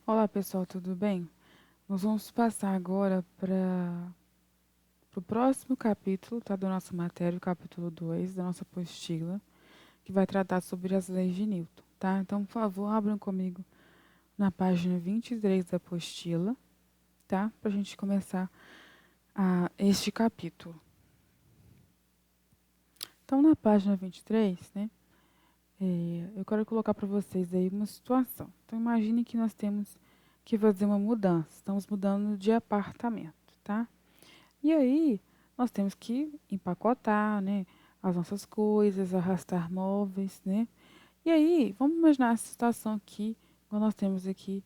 Olá pessoal, tudo bem? Nós vamos passar agora para o próximo capítulo, tá, da nossa matéria, o capítulo 2 da nossa apostila, que vai tratar sobre as leis de Newton, tá? Então, por favor, abram comigo na página 23 da apostila, tá? Para a gente começar este capítulo. Então, na página 23, né, eu quero colocar para vocês aí uma situação. Então, imagine que nós temos que fazer uma mudança. Estamos mudando de apartamento, tá? E aí, nós temos que empacotar, né, as nossas coisas, arrastar móveis, né? E aí, vamos imaginar essa situação aqui, quando nós temos aqui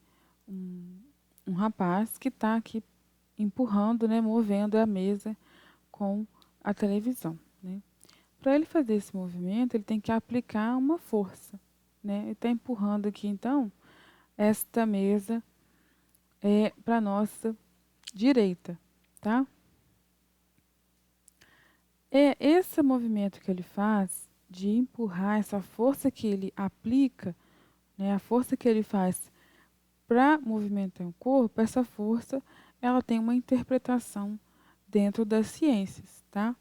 um, um rapaz que está aqui empurrando, né, movendo a mesa com a televisão, né? Para ele fazer esse movimento, ele tem que aplicar uma força, né? Ele está empurrando aqui, então, esta mesa para a nossa direita, tá? É esse movimento que ele faz de empurrar, essa força que ele aplica, né, a força que ele faz para movimentar o corpo, essa força ela tem uma interpretação dentro das ciências, tá?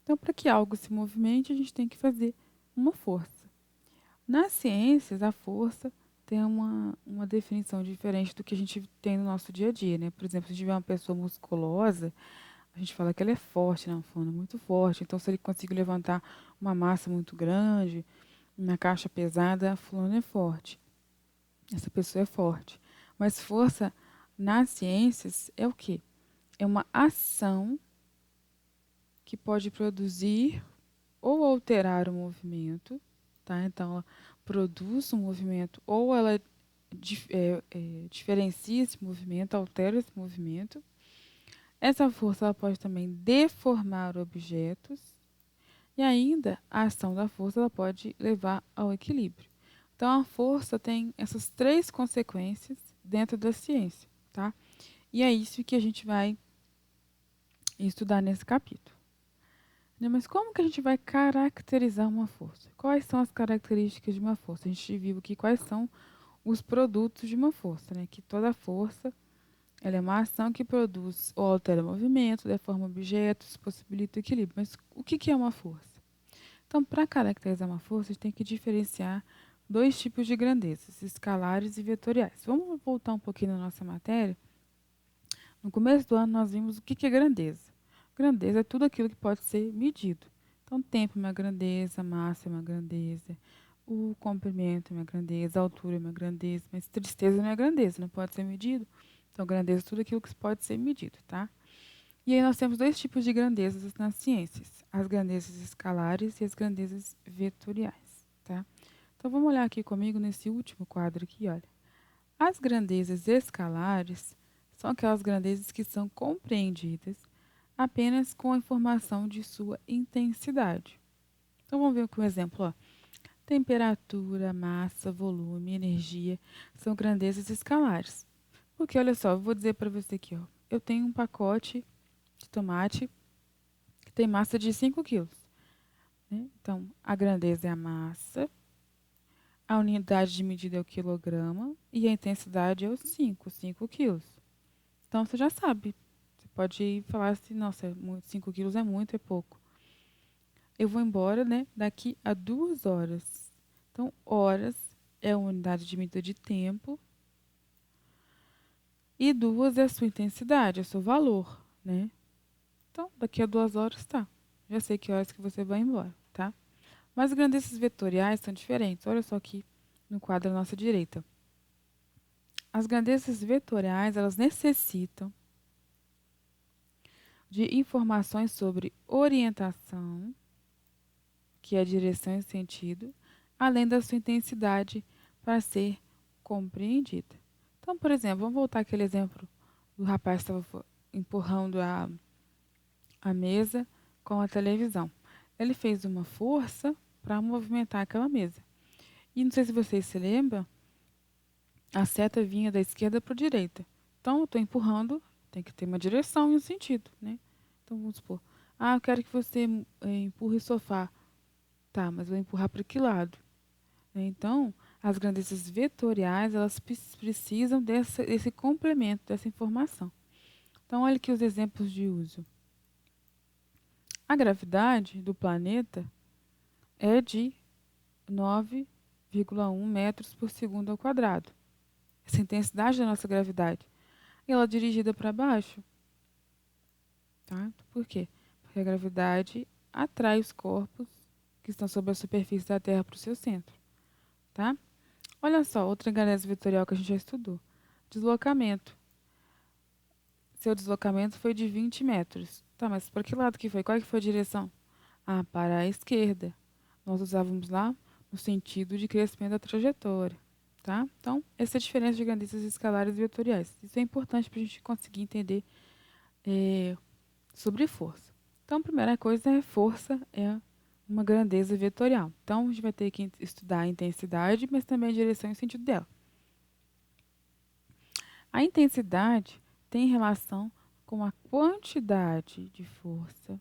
Então, para que algo se movimente, a gente tem que fazer uma força. Nas ciências, a força tem uma definição diferente do que a gente tem no nosso dia a dia, né? Por exemplo, se a gente vê uma pessoa musculosa, a gente fala que ele é forte, né? Fulano é muito forte. Então, se ele conseguir levantar uma massa muito grande, uma caixa pesada, fulano é forte. Essa pessoa é forte. Mas força nas ciências é o quê? É uma ação que pode produzir ou alterar o movimento, tá? Então, ela produz um movimento ou ela diferencia esse movimento, altera esse movimento. Essa força ela pode também deformar objetos. E ainda, a ação da força ela pode levar ao equilíbrio. Então, a força tem essas três consequências dentro da ciência, tá? E é isso que a gente vai estudar nesse capítulo. Né, mas como que a gente vai caracterizar uma força? Quais são as características de uma força? A gente viu aqui quais são os produtos de uma força, né? Que toda força ela é uma ação que produz ou altera movimento, deforma objetos, possibilita o equilíbrio. Mas o que é uma força? Então, para caracterizar uma força, a gente tem que diferenciar dois tipos de grandezas, escalares e vetoriais. Vamos voltar um pouquinho na nossa matéria. No começo do ano, nós vimos o que é grandeza. Grandeza é tudo aquilo que pode ser medido. Então, tempo é uma grandeza, massa é uma grandeza, o comprimento é uma grandeza, a altura é uma grandeza, mas tristeza não é grandeza, não pode ser medido. Então, grandeza é tudo aquilo que pode ser medido, tá? E aí nós temos dois tipos de grandezas nas ciências, as grandezas escalares e as grandezas vetoriais, tá? Então vamos olhar aqui comigo nesse último quadro aqui, olha. As grandezas escalares são aquelas grandezas que são compreendidas apenas com a informação de sua intensidade. Então vamos ver aqui um exemplo, ó. Temperatura, massa, volume, energia são grandezas escalares. Porque olha só, eu vou dizer para você aqui, ó. Eu tenho um pacote de tomate que tem massa de 5 quilos, né? Então, a grandeza é a massa, a unidade de medida é o quilograma e a intensidade é o 5 quilos. Então, você já sabe. Você pode falar assim, nossa, 5 quilos é muito, é pouco. Eu vou embora, né, daqui a 2 horas. Então, horas é a unidade de medida de tempo e 2 é a sua intensidade, é o seu valor, né? Então, daqui a 2 horas, tá. Já sei que horas que você vai embora, tá? Mas as grandezas vetoriais são diferentes. Olha só aqui no quadro à nossa direita. As grandezas vetoriais, elas necessitam de informações sobre orientação, que é direção e sentido, além da sua intensidade para ser compreendida. Então, por exemplo, vamos voltar àquele exemplo do rapaz que estava empurrando a mesa com a televisão. Ele fez uma força para movimentar aquela mesa. E não sei se vocês se lembram, a seta vinha da esquerda para a direita. Então, eu estou empurrando, tem que ter uma direção e um sentido, né? Então, vamos supor. Ah, eu quero que você empurre o sofá. Tá, mas vou empurrar para que lado? Né? Então, as grandezas vetoriais, elas precisam desse complemento, dessa informação. Então, olha aqui os exemplos de uso. A gravidade do planeta é de 9,1 metros por segundo ao quadrado. Essa é a intensidade da nossa gravidade. E ela é dirigida para baixo. Tá? Por quê? Porque a gravidade atrai os corpos que estão sobre a superfície da Terra para o seu centro. Tá? Olha só, outra grandeza vetorial que a gente já estudou. Deslocamento. Seu deslocamento foi de 20 metros. Tá, mas para que lado que foi? Qual que foi a direção? Ah, para a esquerda. Nós usávamos lá no sentido de crescimento da trajetória. Tá? Então, essa é a diferença de grandezas escalares e vetoriais. Isso é importante para a gente conseguir entender sobre força. Então, a primeira coisa é força é uma grandeza vetorial. Então, a gente vai ter que estudar a intensidade, mas também a direção e o sentido dela. A intensidade tem relação com a quantidade de força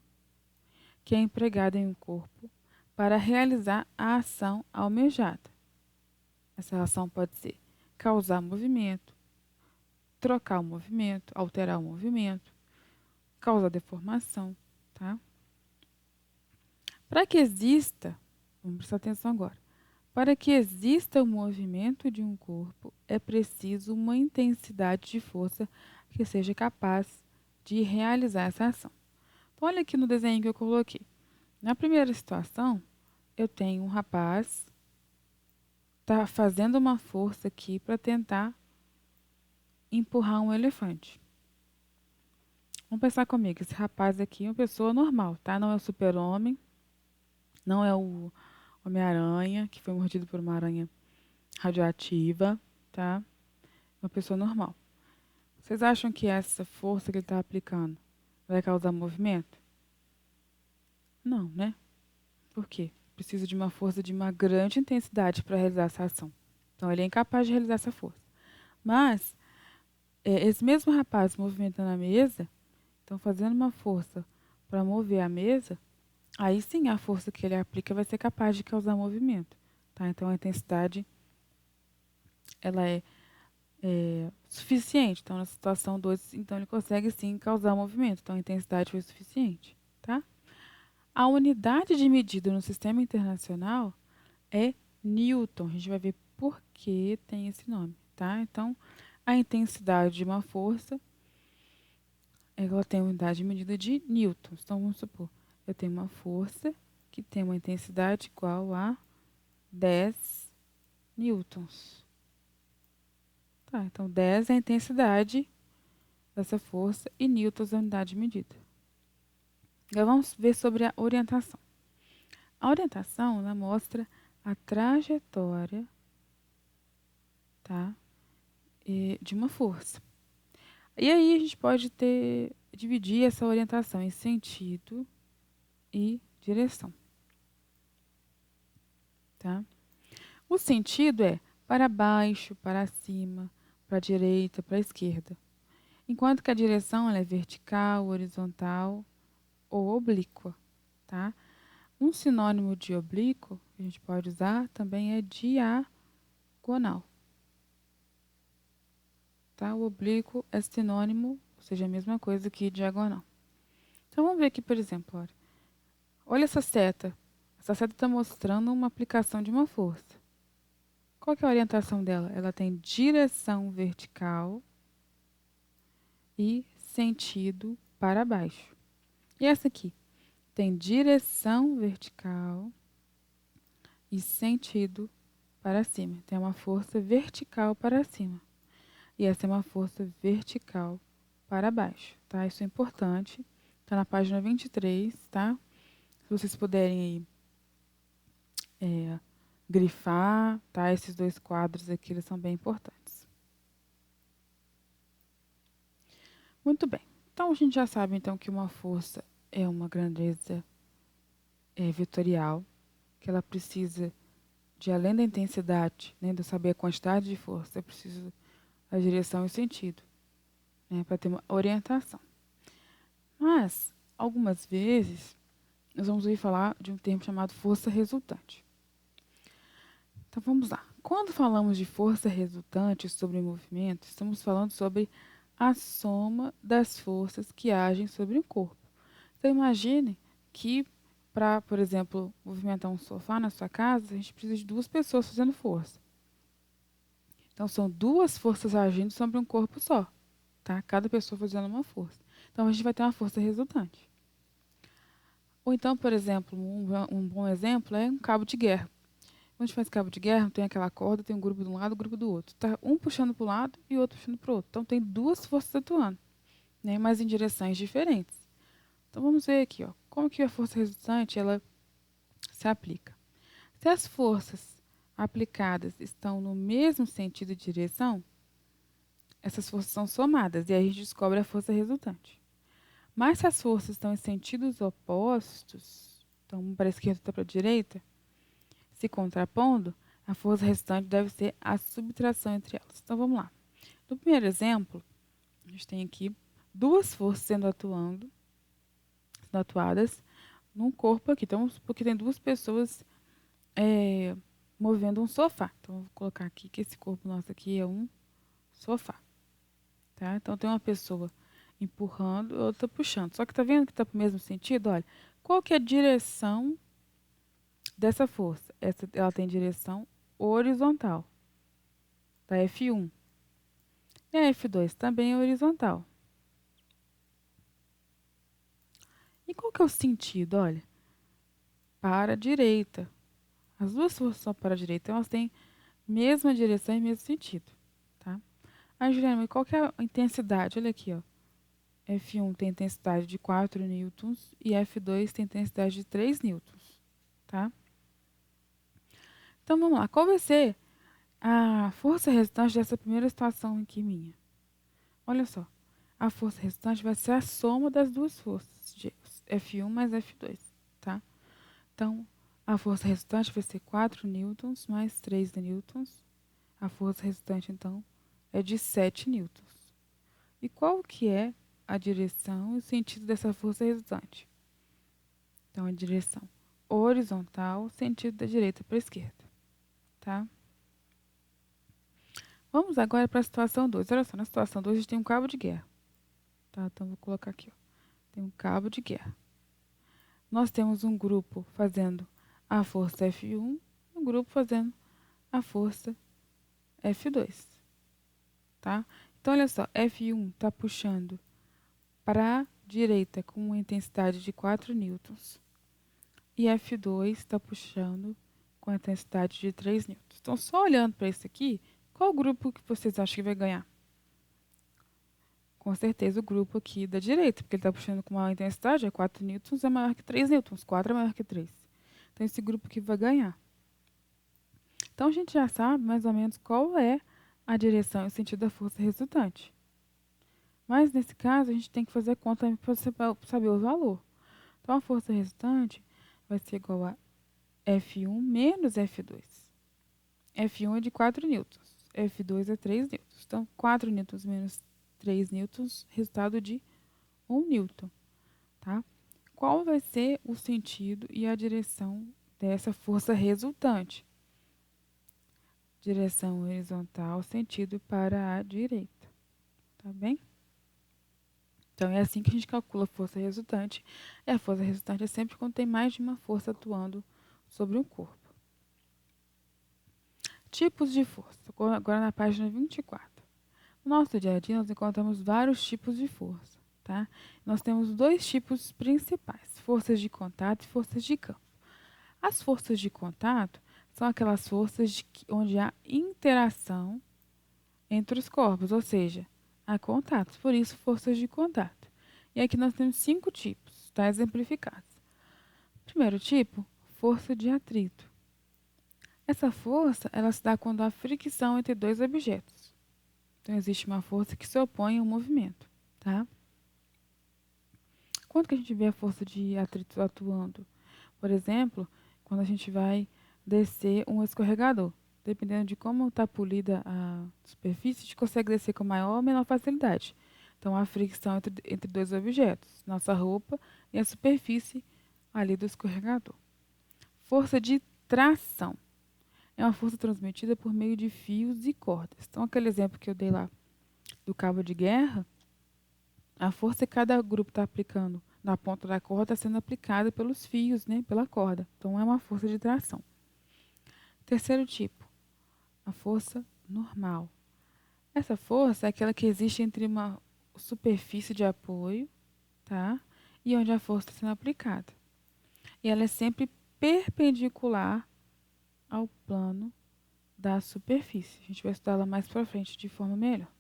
que é empregada em um corpo para realizar a ação almejada. Essa ação pode ser causar movimento, trocar o movimento, alterar o movimento, causar deformação, tá? Para que exista, vamos prestar atenção agora, para que exista o movimento de um corpo, é preciso uma intensidade de força que seja capaz de realizar essa ação. Então, olha aqui no desenho que eu coloquei. Na primeira situação, eu tenho um rapaz tá fazendo uma força aqui para tentar empurrar um elefante. Vamos pensar comigo, esse rapaz aqui é uma pessoa normal, tá? Não é o super-homem, não é o Homem-Aranha, que foi mordido por uma aranha radioativa, tá? Uma pessoa normal. Vocês acham que essa força que ele está aplicando vai causar movimento? Não, né? Por quê? Precisa de uma força de uma grande intensidade para realizar essa ação. Então, ele é incapaz de realizar essa força. Mas, esse mesmo rapaz movimentando a mesa, então fazendo uma força para mover a mesa, aí sim a força que ele aplica vai ser capaz de causar movimento. Tá? Então, a intensidade ela é suficiente. Então, na situação 2, então ele consegue sim causar movimento. Então, a intensidade foi suficiente. Tá? A unidade de medida no sistema internacional é Newton. A gente vai ver por que tem esse nome. Tá? Então, a intensidade de uma força ela tem uma unidade de medida de newtons. Então, vamos supor, eu tenho uma força que tem uma intensidade igual a 10 newtons. Tá, então 10 é a intensidade dessa força e newtons é a unidade de medida. Agora vamos ver sobre a orientação. A orientação ela mostra a trajetória, tá, de uma força. E aí a gente pode dividir essa orientação em sentido e direção. Tá? O sentido é para baixo, para cima, para a direita, para a esquerda. Enquanto que a direção ela é vertical, horizontal ou oblíqua. Tá? Um sinônimo de oblíquo que a gente pode usar também é diagonal. Tá? O oblíquo é sinônimo, ou seja, a mesma coisa que diagonal. Então vamos ver aqui, por exemplo, olha essa seta. Essa seta está mostrando uma aplicação de uma força. Qual que é a orientação dela? Ela tem direção vertical e sentido para baixo. E essa aqui? Tem direção vertical e sentido para cima. Tem uma força vertical para cima. E essa é uma força vertical para baixo, tá? Isso é importante. Está na página 23, tá? Se vocês puderem aí, grifar, tá? Esses dois quadros aqui, eles são bem importantes. Muito bem. Então, a gente já sabe então que uma força é uma grandeza vetorial, que ela precisa de, além da intensidade, né, de saber a quantidade de força, é preciso a direção e o sentido, né, para ter uma orientação. Mas, algumas vezes, nós vamos ouvir falar de um termo chamado força resultante. Então, vamos lá. Quando falamos de força resultante sobre o movimento, estamos falando sobre a soma das forças que agem sobre o corpo. Então, imagine que para, por exemplo, movimentar um sofá na sua casa, a gente precisa de 2 pessoas fazendo força. Então, são 2 forças agindo sobre um corpo só, tá? Cada pessoa fazendo uma força. Então, a gente vai ter uma força resultante. Ou então, por exemplo, um bom exemplo é um cabo de guerra. Quando a gente faz cabo de guerra, tem aquela corda, tem um grupo de um lado e um grupo do outro. Tá um puxando para o lado e o outro puxando para o outro. Então, tem 2 forças atuando, né? Mas em direções diferentes. Então, vamos ver aqui, ó, como que a força resultante ela se aplica. Se as forças aplicadas estão no mesmo sentido de direção, essas forças são somadas e aí a gente descobre a força resultante. Mas se as forças estão em sentidos opostos, então uma para a esquerda e outra para a direita, se contrapondo, a força resultante deve ser a subtração entre elas. Então vamos lá. No primeiro exemplo, a gente tem aqui 2 forças sendo atuadas num corpo aqui. Então, porque tem 2 pessoas movendo um sofá. Então, eu vou colocar aqui que esse corpo nosso aqui é um sofá. Tá? Então, tem uma pessoa empurrando e outra puxando. Só que tá vendo que tá pro mesmo sentido? Olha, qual que é a direção dessa força? Ela tem direção horizontal. Da F1. E a F2 também é horizontal. E qual que é o sentido? Olha, para a direita. As 2 forças são para a direita, então elas têm mesma direção e mesmo sentido. Tá? Aí, Juliana, qual que é a intensidade? Olha aqui, ó. F1 tem intensidade de 4 newtons e F2 tem intensidade de 3 newtons. Tá? Então, vamos lá. Qual vai ser a força resultante dessa primeira situação aqui minha? Olha só. A força resultante vai ser a soma das 2 forças, de F1 mais F2. Tá? Então, a força resultante vai ser 4 newtons mais 3 newtons. A força resultante, então, é de 7 newtons. E qual que é a direção e o sentido dessa força resultante? Então, a direção horizontal, sentido da direita para a esquerda. Tá? Vamos agora para a situação 2. Olha só, na situação 2 a gente tem um cabo de guerra. Tá? Então, vou colocar aqui. Ó. Tem um cabo de guerra. Nós temos um grupo fazendo a força F1 e um grupo fazendo a força F2. Tá? Então, olha só, F1 está puxando para a direita com uma intensidade de 4 newtons. E F2 está puxando com a intensidade de 3 newtons. Então, só olhando para isso aqui, qual grupo que vocês acham que vai ganhar? Com certeza o grupo aqui da direita, porque ele está puxando com uma intensidade, 4 newtons é maior que 3 newtons, 4 é maior que 3. Então, esse grupo aqui vai ganhar. Então, a gente já sabe mais ou menos qual é a direção e o sentido da força resultante. Mas, nesse caso, a gente tem que fazer a conta para saber o valor. Então, a força resultante vai ser igual a F1 menos F2. F1 é de 4 newtons, F2 é 3 newtons. Então, 4 newtons menos 3 newtons, resultado de 1 newton. Tá? Qual vai ser o sentido e a direção dessa força resultante? Direção horizontal, sentido para a direita. Tá bem? Então, é assim que a gente calcula a força resultante. E a força resultante é sempre quando tem mais de uma força atuando sobre um corpo. Tipos de força. Agora na página 24. No nosso dia a dia, nós encontramos vários tipos de força. Tá? Nós temos 2 tipos principais, forças de contato e forças de campo. As forças de contato são aquelas forças onde há interação entre os corpos, ou seja, há contatos, por isso forças de contato. E aqui nós temos 5 tipos, tá? Exemplificados. Primeiro tipo, força de atrito. Essa força, ela se dá quando há fricção entre 2 objetos. Então, existe uma força que se opõe ao movimento, tá? Quando que a gente vê a força de atrito atuando? Por exemplo, quando a gente vai descer um escorregador. Dependendo de como está polida a superfície, a gente consegue descer com maior ou menor facilidade. Então, há fricção entre 2 objetos, nossa roupa e a superfície ali do escorregador. Força de tração. é uma força transmitida por meio de fios e cordas. Então, aquele exemplo que eu dei lá do cabo de guerra, a força que cada grupo está aplicando na ponta da corda está sendo aplicada pelos fios, né, pela corda. Então, é uma força de tração. Terceiro tipo, a força normal. Essa força é aquela que existe entre uma superfície de apoio, tá, e onde a força está sendo aplicada. E ela é sempre perpendicular ao plano da superfície. A gente vai estudar ela mais para frente de forma melhor.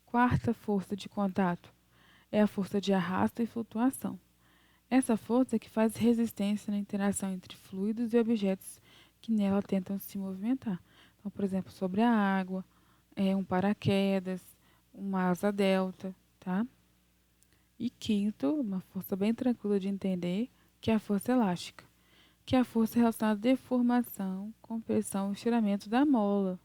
Quarta força de contato é a força de arrasto e flutuação. Essa força é que faz resistência na interação entre fluidos e objetos que nela tentam se movimentar. Então, por exemplo, sobre a água, um paraquedas, uma asa delta, tá? E quinto, uma força bem tranquila de entender, que é a força elástica, que é a força relacionada à deformação, compressão e estiramento da mola,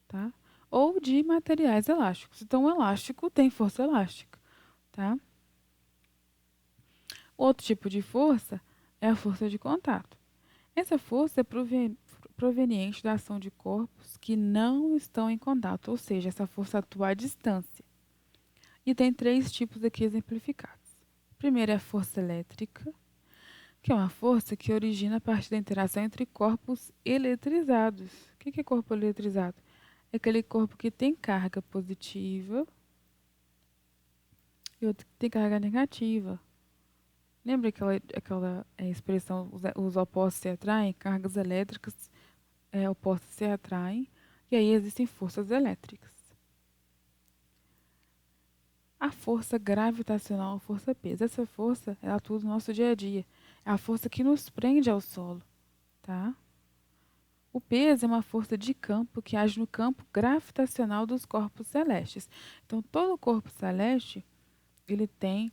tá? Ou de materiais elásticos. Então, o elástico tem força elástica, tá? Outro tipo de força é a força de contato. Essa força é proveniente da ação de corpos que não estão em contato, ou seja, essa força atua à distância. E tem três tipos aqui exemplificados. Primeiro é a força elétrica, que é uma força que origina a partir da interação entre corpos eletrizados. O que é corpo eletrizado? É aquele corpo que tem carga positiva e outro que tem carga negativa. Lembra aquela expressão, os opostos se atraem? Cargas elétricas opostas se atraem, e aí existem forças elétricas. A força gravitacional, a força peso. Essa força, ela atua no nosso dia a dia. É a força que nos prende ao solo, tá? O peso é uma força de campo que age no campo gravitacional dos corpos celestes. Então, todo corpo celeste, ele tem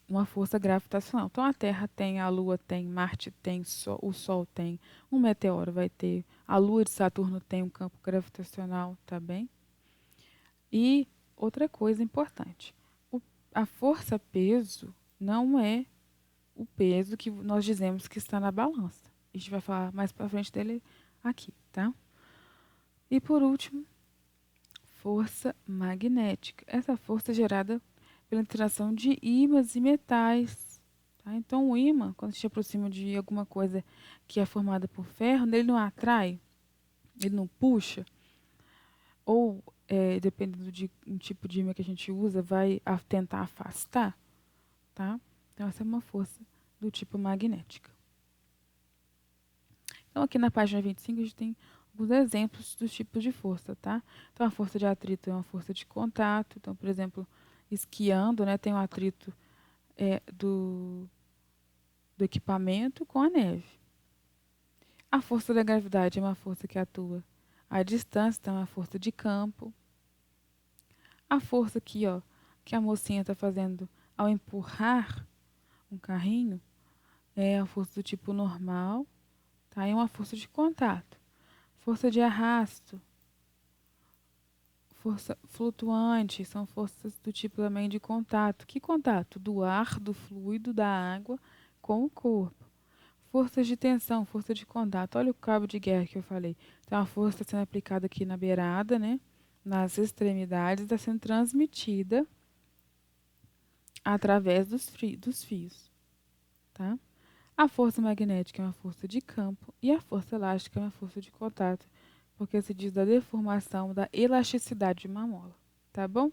uma força gravitacional. Então, a Terra tem, a Lua tem, Marte tem, o Sol tem, um meteoro vai ter, a Lua de Saturno tem um campo gravitacional, tá bem? E outra coisa importante, a força-peso não é o peso que nós dizemos que está na balança. A gente vai falar mais para frente dele aqui, tá? E por último, força magnética. Essa força é gerada pela interação de ímãs e metais. Tá? Então, o ímã, quando se aproxima de alguma coisa que é formada por ferro, ele não atrai, ele não puxa, ou, dependendo de um tipo de ímã que a gente usa, vai tentar afastar. Tá? Então, essa é uma força do tipo magnética. Então, aqui na página 25, a gente tem alguns exemplos dos tipos de força, tá? Então, a força de atrito é uma força de contato. Então, por exemplo, esquiando, né, tem um atrito do equipamento com a neve. A força da gravidade é uma força que atua à distância, então é uma força de campo. A força aqui, ó, que a mocinha está fazendo ao empurrar um carrinho é a força do tipo normal, tá? E uma força de contato. Força de arrasto, força flutuante, são forças do tipo também de contato. Que contato? Do ar, do fluido, da água com o corpo. Forças de tensão, força de contato. Olha o cabo de guerra que eu falei. Então, a força está sendo aplicada aqui na beirada, né? Nas extremidades, está sendo transmitida através dos fios, tá? A força magnética é uma força de campo e a força elástica é uma força de contato, porque se diz da deformação, da elasticidade de uma mola, tá bom?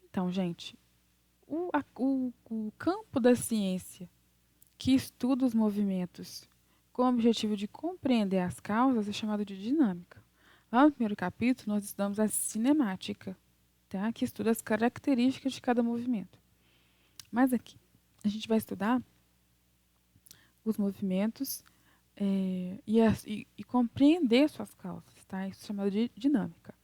Então, gente, o campo da ciência que estuda os movimentos com o objetivo de compreender as causas é chamado de dinâmica. Lá no primeiro capítulo, nós estudamos a cinemática, tá? Que estuda as características de cada movimento. Mas aqui, a gente vai estudar os movimentos e compreender suas causas, tá? Isso é chamado de dinâmica.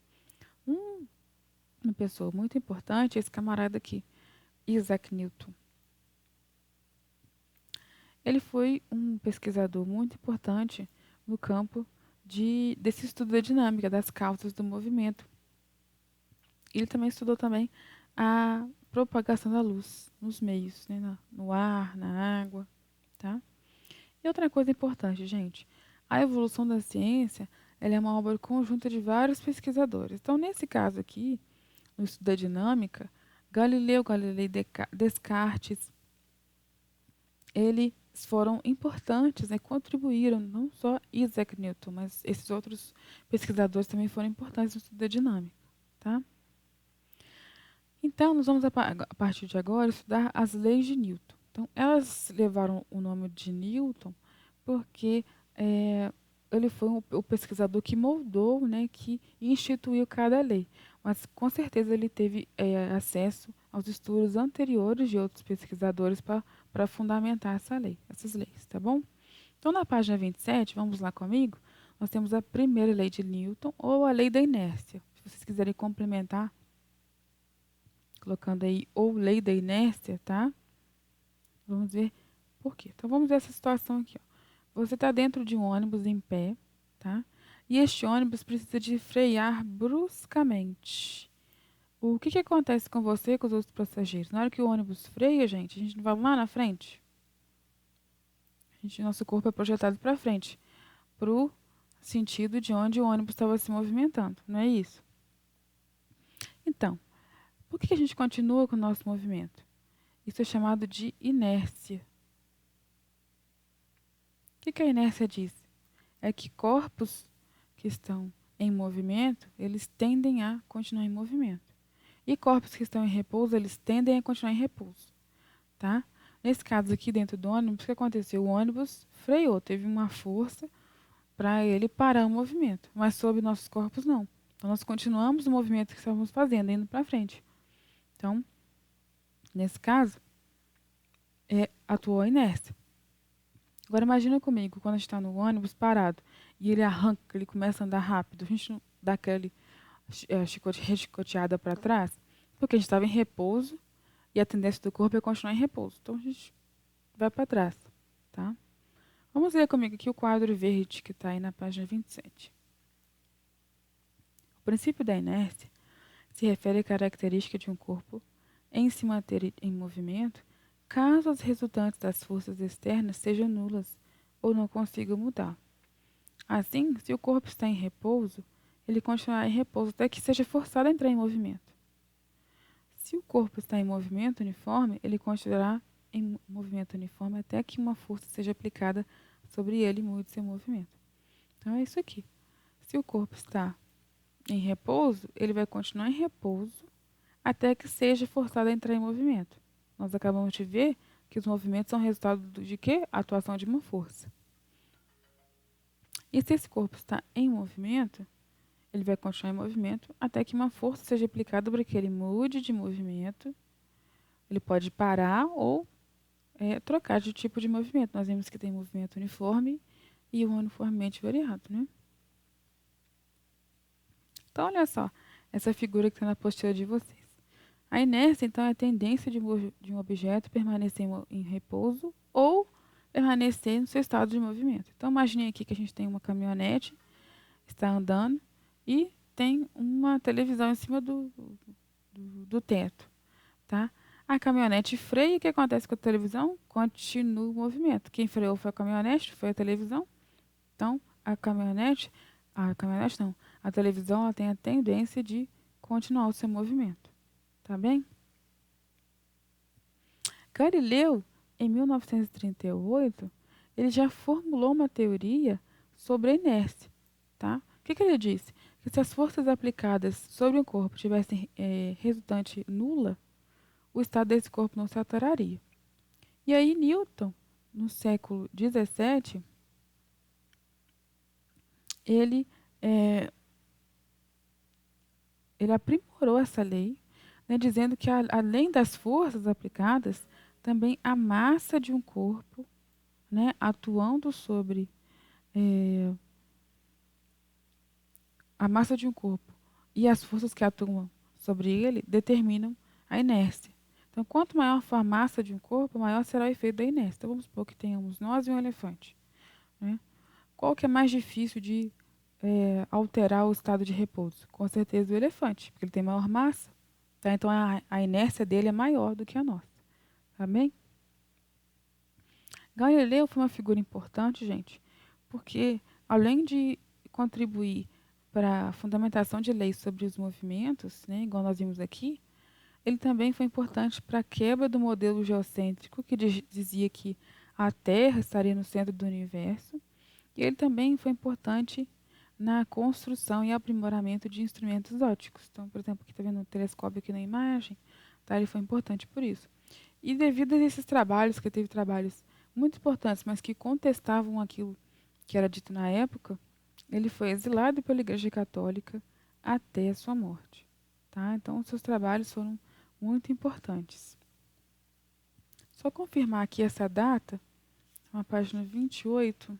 Uma pessoa muito importante é esse camarada aqui, Isaac Newton. Ele foi um pesquisador muito importante no campo desse estudo da dinâmica, das causas do movimento. Ele também estudou também a propagação da luz nos meios, né, no ar, na água, tá? E outra coisa importante, gente, a evolução da ciência, ela é uma obra conjunta de vários pesquisadores. Então, nesse caso aqui, no estudo da dinâmica, Galilei Descartes, eles foram importantes, né, contribuíram, não só Isaac Newton, mas esses outros pesquisadores também foram importantes no estudo da dinâmica, tá? Então, nós vamos, a partir de agora, estudar as leis de Newton. Então, elas levaram o nome de Newton porque ele foi o pesquisador que moldou, né, que instituiu cada lei. Mas, com certeza, ele teve acesso aos estudos anteriores de outros pesquisadores para fundamentar essas leis, tá bom? Então, na página 27, vamos lá comigo, nós temos a primeira lei de Newton, ou a lei da inércia. Se vocês quiserem complementar, colocando aí ou lei da inércia, tá? Vamos ver por quê. Então, vamos ver essa situação aqui, ó. Você está dentro de um ônibus em pé, tá? E este ônibus precisa de frear bruscamente. O que acontece com você e com os outros passageiros? Na hora que o ônibus freia, gente, a gente não vai lá na frente? Nosso corpo é projetado para frente, para o sentido de onde o ônibus estava se movimentando, não é isso? Então, por que a gente continua com o nosso movimento? Isso é chamado de inércia. O que a inércia diz? É que corpos que estão em movimento, eles tendem a continuar em movimento. E corpos que estão em repouso, eles tendem a continuar em repouso, tá? Nesse caso aqui, dentro do ônibus, o que aconteceu? O ônibus freou, teve uma força para ele parar o movimento, mas sobre nossos corpos não. Então, nós continuamos o movimento que estávamos fazendo, indo para frente. Então, nesse caso, atuou a inércia. Agora, imagina comigo, quando a gente está no ônibus parado e ele arranca, ele começa a andar rápido, a gente não dá aquele chicoteada para trás, porque a gente estava em repouso e a tendência do corpo é continuar em repouso. Então, a gente vai para trás, tá? Vamos ler comigo aqui o quadro verde que está aí na página 27. O princípio da inércia se refere à característica de um corpo em se manter em movimento caso as resultantes das forças externas sejam nulas ou não consigam mudar. Assim, se o corpo está em repouso, ele continuará em repouso até que seja forçado a entrar em movimento. Se o corpo está em movimento uniforme, ele continuará em movimento uniforme até que uma força seja aplicada sobre ele e mude seu movimento. Então é isso aqui. Se o corpo está em repouso, ele vai continuar em repouso até que seja forçado a entrar em movimento. Nós acabamos de ver que os movimentos são resultado de quê? A atuação de uma força. E se esse corpo está em movimento, ele vai continuar em movimento até que uma força seja aplicada para que ele mude de movimento. Ele pode parar ou trocar de tipo de movimento. Nós vimos que tem movimento uniforme e o uniformemente variado, né? Então, olha só, essa figura que está na apostila de vocês. A inércia, então, é a tendência de um objeto permanecer em repouso ou permanecer no seu estado de movimento. Então, imagine aqui que a gente tem uma caminhonete, está andando e tem uma televisão em cima do teto, tá? A caminhonete freia e o que acontece com a televisão? Continua o movimento. Quem freou foi a caminhonete, foi a televisão. Então, a televisão ela tem a tendência de continuar o seu movimento. Tá bem? Galileu, em 1938, ele já formulou uma teoria sobre a inércia. Tá? O que ele disse? Que se as forças aplicadas sobre um corpo tivessem resultante nula, o estado desse corpo não se alteraria. E aí Newton, no século XVII, ele aprimorou essa lei, né, dizendo que além das forças aplicadas, também a massa de um corpo, né, atuando sobre a massa de um corpo e as forças que atuam sobre ele determinam a inércia. Então, quanto maior for a massa de um corpo, maior será o efeito da inércia. Então, vamos supor que tenhamos nós e um elefante, né? Qual que é mais difícil de alterar o estado de repouso? Com certeza o elefante, porque ele tem maior massa. Tá? Então, a inércia dele é maior do que a nossa. Tá bem? Galileu foi uma figura importante, gente, porque além de contribuir para a fundamentação de leis sobre os movimentos, né, igual nós vimos aqui, ele também foi importante para a quebra do modelo geocêntrico, que dizia que a Terra estaria no centro do universo, e ele também foi importante na construção e aprimoramento de instrumentos ópticos. Então, por exemplo, aqui está vendo o telescópio aqui na imagem, tá? Ele foi importante por isso. E devido a esses trabalhos, que teve trabalhos muito importantes, mas que contestavam aquilo que era dito na época, ele foi exilado pela Igreja Católica até a sua morte. Tá? Então, seus trabalhos foram muito importantes. Só confirmar aqui essa data, na página 28.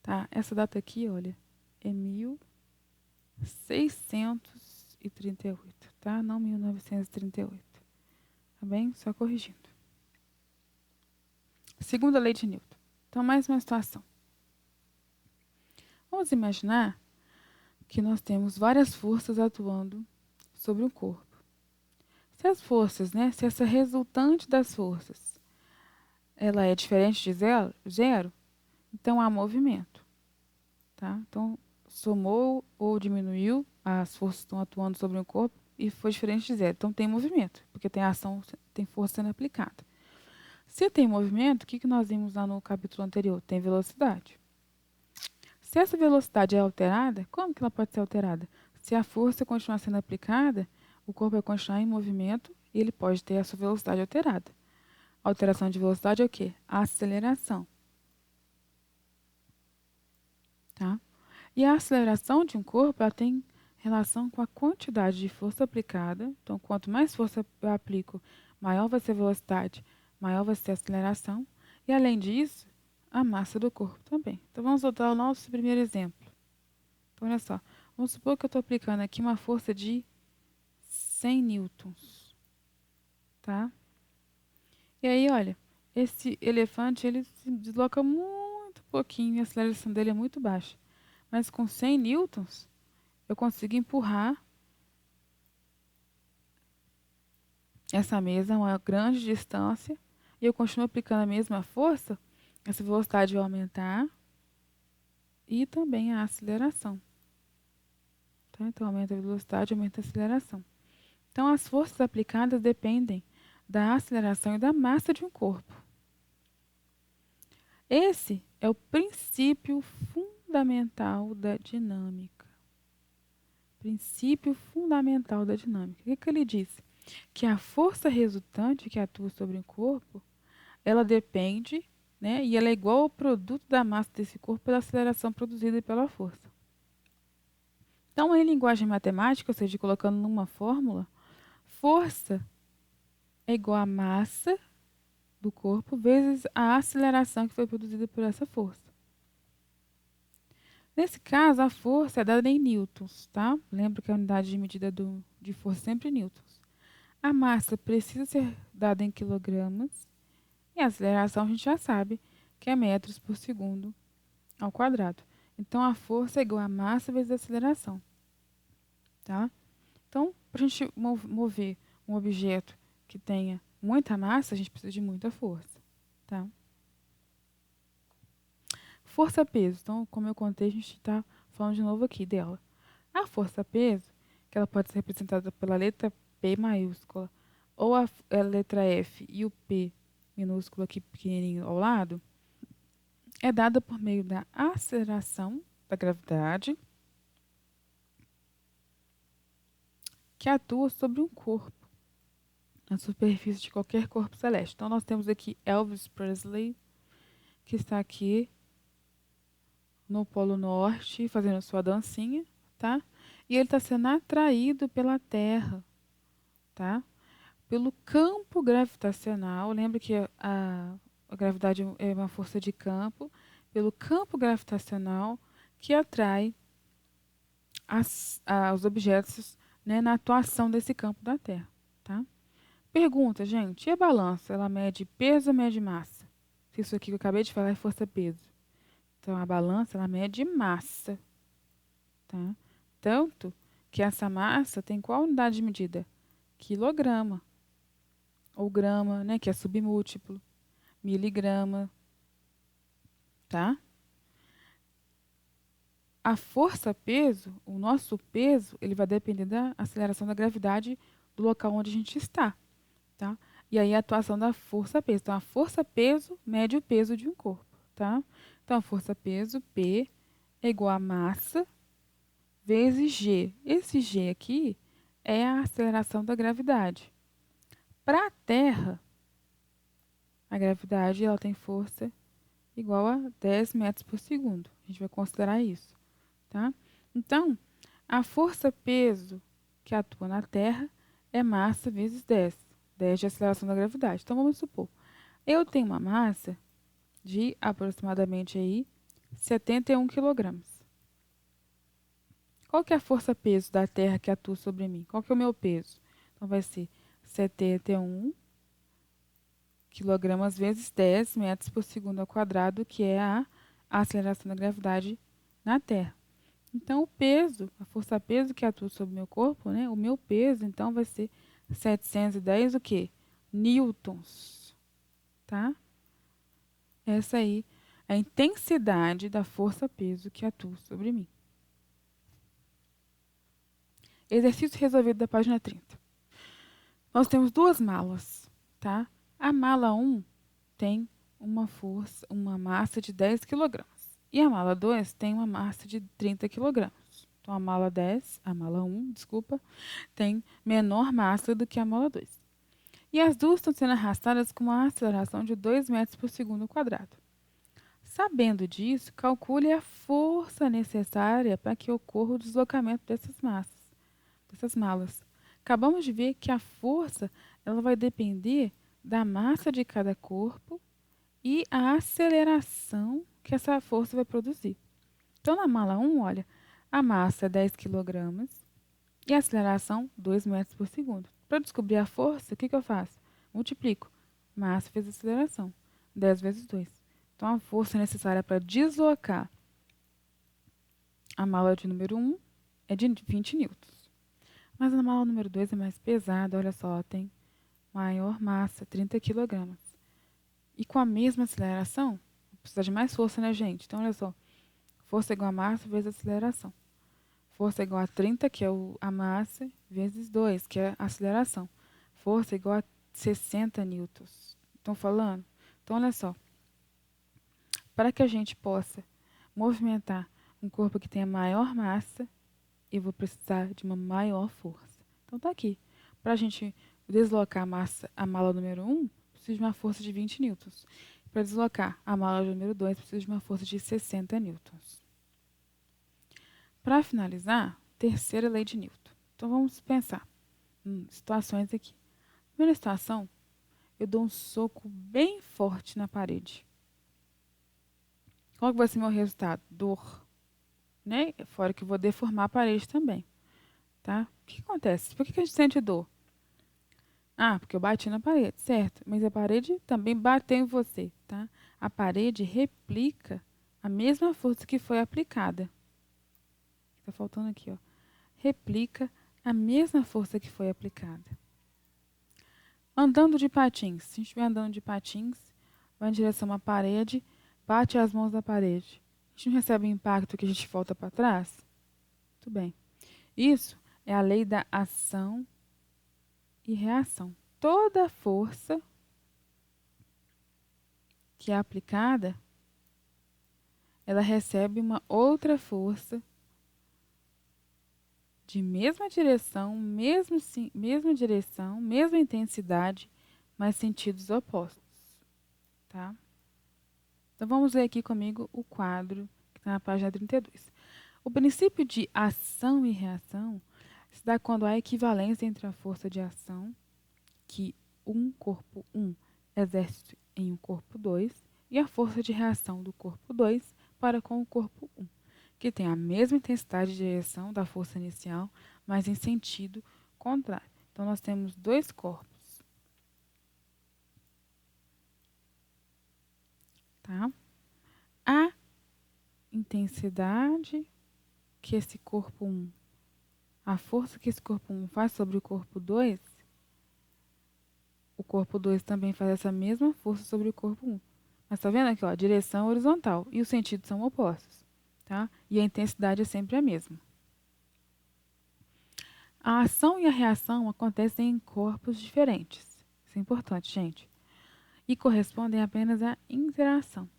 Tá? Essa data aqui, olha, é 1638, tá? Não 1938. Tá bem? Só corrigindo. Segunda lei de Newton. Então, mais uma situação. Vamos imaginar que nós temos várias forças atuando sobre o corpo. Se as forças, né, se essa resultante das forças, ela é diferente de zero, então há movimento. Tá? Então, somou ou diminuiu, as forças estão atuando sobre o corpo e foi diferente de zero. Então, tem movimento, porque tem ação, tem força sendo aplicada. Se tem movimento, o que nós vimos lá no capítulo anterior? Tem velocidade. Se essa velocidade é alterada, como que ela pode ser alterada? Se a força continuar sendo aplicada, o corpo vai continuar em movimento e ele pode ter a sua velocidade alterada. Alteração de velocidade é o quê? A aceleração. Tá? E a aceleração de um corpo ela tem relação com a quantidade de força aplicada. Então, quanto mais força eu aplico, maior vai ser a velocidade, maior vai ser a aceleração. E, além disso, a massa do corpo também. Então, vamos voltar ao nosso primeiro exemplo. Então, olha só. Vamos supor que eu estou aplicando aqui uma força de 100 newtons. Tá? E aí, olha, esse elefante ele se desloca muito pouquinho e a aceleração dele é muito baixa. Mas com 100 newtons, eu consigo empurrar essa mesa a uma grande distância e eu continuo aplicando a mesma força, essa velocidade vai aumentar e também a aceleração. Tá? Então, aumenta a velocidade, aumenta a aceleração. Então, as forças aplicadas dependem da aceleração e da massa de um corpo. Esse é o princípio fundamental da dinâmica. Princípio fundamental da dinâmica. O que ele diz? Que a força resultante que atua sobre o corpo, ela depende, né, e ela é igual ao produto da massa desse corpo pela aceleração produzida pela força. Então, em linguagem matemática, ou seja, colocando numa fórmula, força é igual a massa do corpo vezes a aceleração que foi produzida por essa força. Nesse caso, a força é dada em newtons, tá? Lembra que a unidade de medida de força é sempre newtons. A massa precisa ser dada em quilogramas e a aceleração a gente já sabe que é metros por segundo ao quadrado. Então, a força é igual a massa vezes a aceleração. Tá? Então, para a gente mover um objeto que tenha muita massa, a gente precisa de muita força. Tá? Força-peso. Então, como eu contei, a gente está falando de novo aqui dela. A força-peso, que ela pode ser representada pela letra P maiúscula ou a letra F e o P minúsculo aqui pequenininho ao lado, é dada por meio da aceleração da gravidade que atua sobre um corpo, na superfície de qualquer corpo celeste. Então, nós temos aqui Elvis Presley, que está aqui no Polo Norte, fazendo sua dancinha, tá? E ele está sendo atraído pela Terra, tá? Pelo campo gravitacional. Lembra que a gravidade é uma força de campo. Pelo campo gravitacional que atrai os objetos, né, na atuação desse campo da Terra, tá? Pergunta, gente, e a balança? Ela mede peso ou mede massa? Se isso aqui que eu acabei de falar é força-peso. Então, a balança, ela mede massa, tá? Tanto que essa massa tem qual unidade de medida? Quilograma. ou grama, né, que é submúltiplo, miligrama, tá? A força-peso, o nosso peso, ele vai depender da aceleração da gravidade do local onde a gente está, tá? E aí a atuação da força-peso. Então, a força-peso mede o peso de um corpo, tá? Então, a força-peso, P, é igual a massa vezes G. Esse G aqui é a aceleração da gravidade. Para a Terra, a gravidade ela tem força igual a 10 metros por segundo. A gente vai considerar isso, tá? Então, a força-peso que atua na Terra é massa vezes 10. 10 de aceleração da gravidade. Então, vamos supor, eu tenho uma massa de aproximadamente aí 71 quilogramas. Qual que é a força-peso da Terra que atua sobre mim? Qual que é o meu peso? Então, vai ser 71 quilogramas vezes 10 metros por segundo ao quadrado, que é a aceleração da gravidade na Terra. Então, o peso, a força-peso que atua sobre o meu corpo, né? O meu peso, então, vai ser 710 o quê? Newtons, tá? Essa aí é a intensidade da força-peso que atua sobre mim. Exercício resolvido da página 30. Nós temos duas malas, tá? A mala 1 tem uma massa de 10 kg. E a mala 2 tem uma massa de 30 kg. Então, a mala 1, desculpa, tem menor massa do que a mala 2. E as duas estão sendo arrastadas com uma aceleração de 2 metros por segundo ao quadrado. Sabendo disso, calcule a força necessária para que ocorra o deslocamento dessas malas. Acabamos de ver que a força ela vai depender da massa de cada corpo e a aceleração que essa força vai produzir. Então, na mala 1, olha, a massa é 10 kg e a aceleração 2 metros por segundo. Para descobrir a força, o que eu faço? Multiplico. Massa vezes aceleração. 10 vezes 2. Então, a força necessária para deslocar a mala de número 1 é de 20 newtons. Mas a mala número 2 é mais pesada, olha só, tem maior massa, 30 kg. E com a mesma aceleração, precisa de mais força, né, gente? Então, olha só, força igual a massa vezes aceleração. Força igual a 30, que é a massa, vezes 2, que é a aceleração. Força igual a 60 newtons. Estão falando? Então, olha só. Para que a gente possa movimentar um corpo que tenha maior massa, eu vou precisar de uma maior força. Então, tá aqui. Para a gente deslocar a mala número 1, preciso de uma força de 20 newtons. Para deslocar a mala número 2, preciso de uma força de 60 newtons. Para finalizar, terceira lei de Newton. Então, vamos pensar em situações aqui. Primeira situação, eu dou um soco bem forte na parede. Qual que vai ser meu resultado? Dor. Né? Fora que eu vou deformar a parede também. Tá? O que acontece? Por que a gente sente dor? Ah, porque eu bati na parede, certo? Mas a parede também bateu em você, tá? A parede replica a mesma força que foi aplicada. Está faltando aqui, ó. Replica a mesma força que foi aplicada. Andando de patins. Se a gente estiver andando de patins, vai em direção à parede, bate as mãos na parede. A gente não recebe o impacto que a gente volta para trás? Muito bem. Isso é a lei da ação e reação. Toda força que é aplicada, ela recebe uma outra força de mesma direção, mesma intensidade, mas sentidos opostos, tá? Então, vamos ler aqui comigo o quadro que está na página 32. O princípio de ação e reação se dá quando há equivalência entre a força de ação que um corpo 1 exerce em um corpo 2 e a força de reação do corpo 2 para com o corpo 1, que tem a mesma intensidade de direção da força inicial, mas em sentido contrário. Então, nós temos dois corpos, tá? A intensidade que esse corpo 1, a força que esse corpo 1 faz sobre o corpo 2 o corpo 2 também faz essa mesma força sobre o corpo 1. Mas tá vendo aqui, ó, a direção horizontal e os sentidos são opostos, tá? E a intensidade é sempre a mesma. A ação e a reação acontecem em corpos diferentes. Isso é importante, gente. E correspondem apenas à interação.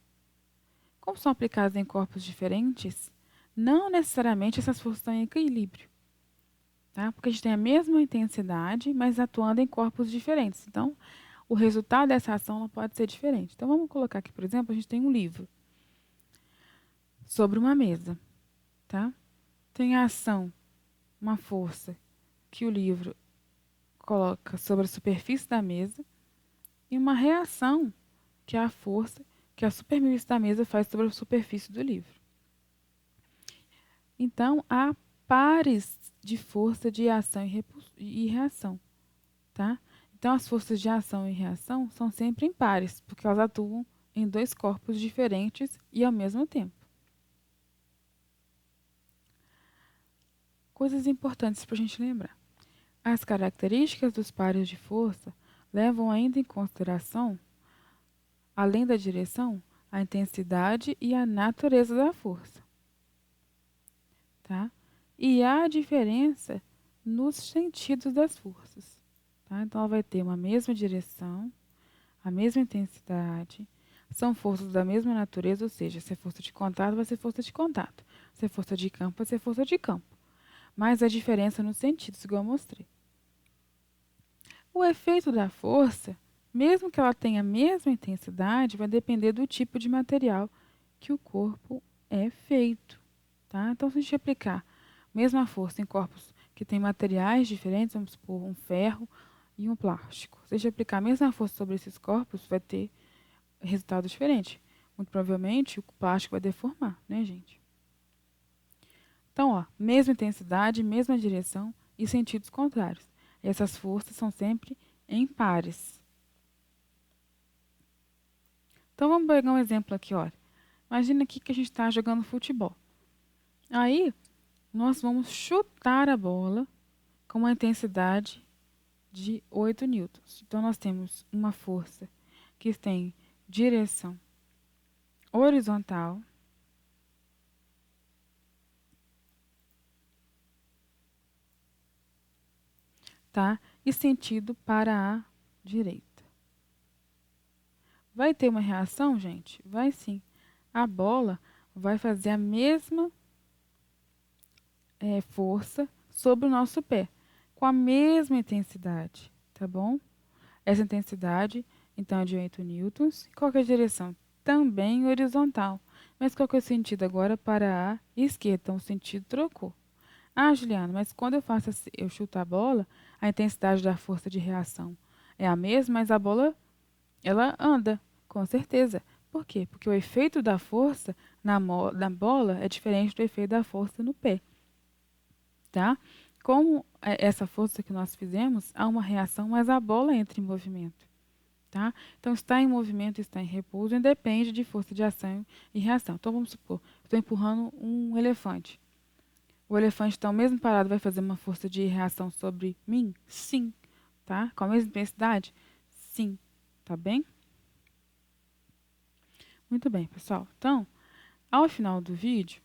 Como são aplicadas em corpos diferentes, não necessariamente essas forças estão em equilíbrio, tá? Porque a gente tem a mesma intensidade, mas atuando em corpos diferentes. Então, o resultado dessa ação não pode ser diferente. Então, vamos colocar aqui, por exemplo, a gente tem um livro sobre uma mesa, tá? Tem a ação, uma força que o livro coloca sobre a superfície da mesa e uma reação, que é a força que a superfície da mesa faz sobre a superfície do livro. Então, há pares de força de ação e reação, tá? Então, as forças de ação e reação são sempre em pares, porque elas atuam em dois corpos diferentes e ao mesmo tempo. Coisas importantes para a gente lembrar. As características dos pares de força levam ainda em consideração, além da direção, a intensidade e a natureza da força, tá? E há diferença nos sentidos das forças, tá? Então, ela vai ter uma mesma direção, a mesma intensidade, são forças da mesma natureza, ou seja, se é força de contato, vai ser força de contato. Se é força de campo, vai ser força de campo. Mas a diferença nos sentidos, igual eu mostrei. O efeito da força, mesmo que ela tenha a mesma intensidade, vai depender do tipo de material que o corpo é feito, tá? Então, se a gente aplicar a mesma força em corpos que têm materiais diferentes, vamos supor um ferro e um plástico. Se a gente aplicar a mesma força sobre esses corpos, vai ter resultado diferente. Muito provavelmente o plástico vai deformar, né, gente? Então, ó, mesma intensidade, mesma direção e sentidos contrários. Essas forças são sempre em pares. Então, vamos pegar um exemplo aqui, olha. Imagina aqui que a gente está jogando futebol. Aí, nós vamos chutar a bola com uma intensidade de 8 newtons. Então, nós temos uma força que tem direção horizontal, tá? E sentido para a direita. Vai ter uma reação, gente? Vai sim. A bola vai fazer a mesma força sobre o nosso pé, com a mesma intensidade, tá bom? Essa intensidade, então, é de 8 newtons. Qual que é a direção? Também horizontal. Mas qual que é o sentido agora para a esquerda? Então, o sentido trocou. Ah, Juliana, mas quando eu chuto a bola, a intensidade da força de reação é a mesma, mas a bola, ela anda, com certeza. Por quê? Porque o efeito da força na bola é diferente do efeito da força no pé, tá? Como essa força que nós fizemos, há uma reação, mas a bola entra em movimento, tá? Então, está em movimento, está em repouso, independe de força de ação e reação. Então, vamos supor, estou empurrando um elefante. O elefante, então, mesmo parado, vai fazer uma força de reação sobre mim? Sim. Tá? Com a mesma intensidade? Sim. Tá bem? Muito bem, pessoal. Então, ao final do vídeo,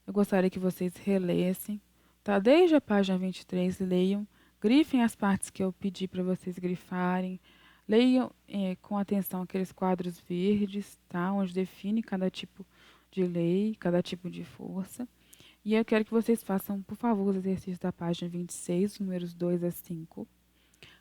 eu gostaria que vocês relessem, tá? Desde a página 23, leiam, grifem as partes que eu pedi para vocês grifarem, leiam com atenção aqueles quadros verdes, tá? Onde define cada tipo de lei, cada tipo de força. E eu quero que vocês façam, por favor, os exercícios da página 26, números 2 a 5.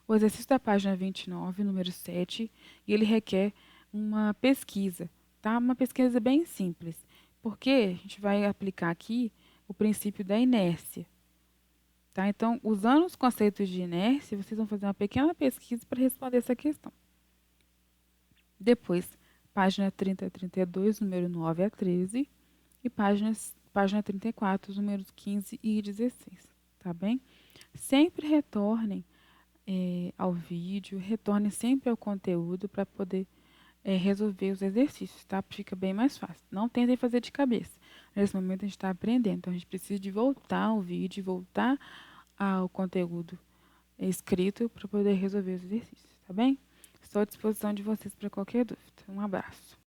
O exercício da página 29, número 7, e ele requer uma pesquisa, tá? Uma pesquisa bem simples, porque a gente vai aplicar aqui o princípio da inércia, tá? Então, usando os conceitos de inércia, vocês vão fazer uma pequena pesquisa para responder essa questão. Depois, página 30 a 32, número 9 a 13, e página 34, números 15 e 16, tá bem? Sempre retornem ao vídeo, retornem sempre ao conteúdo para poder resolver os exercícios, tá? Fica bem mais fácil. Não tentem fazer de cabeça. Nesse momento a gente está aprendendo, então a gente precisa de voltar ao vídeo, voltar ao conteúdo escrito para poder resolver os exercícios, tá bem? Estou à disposição de vocês para qualquer dúvida. Um abraço.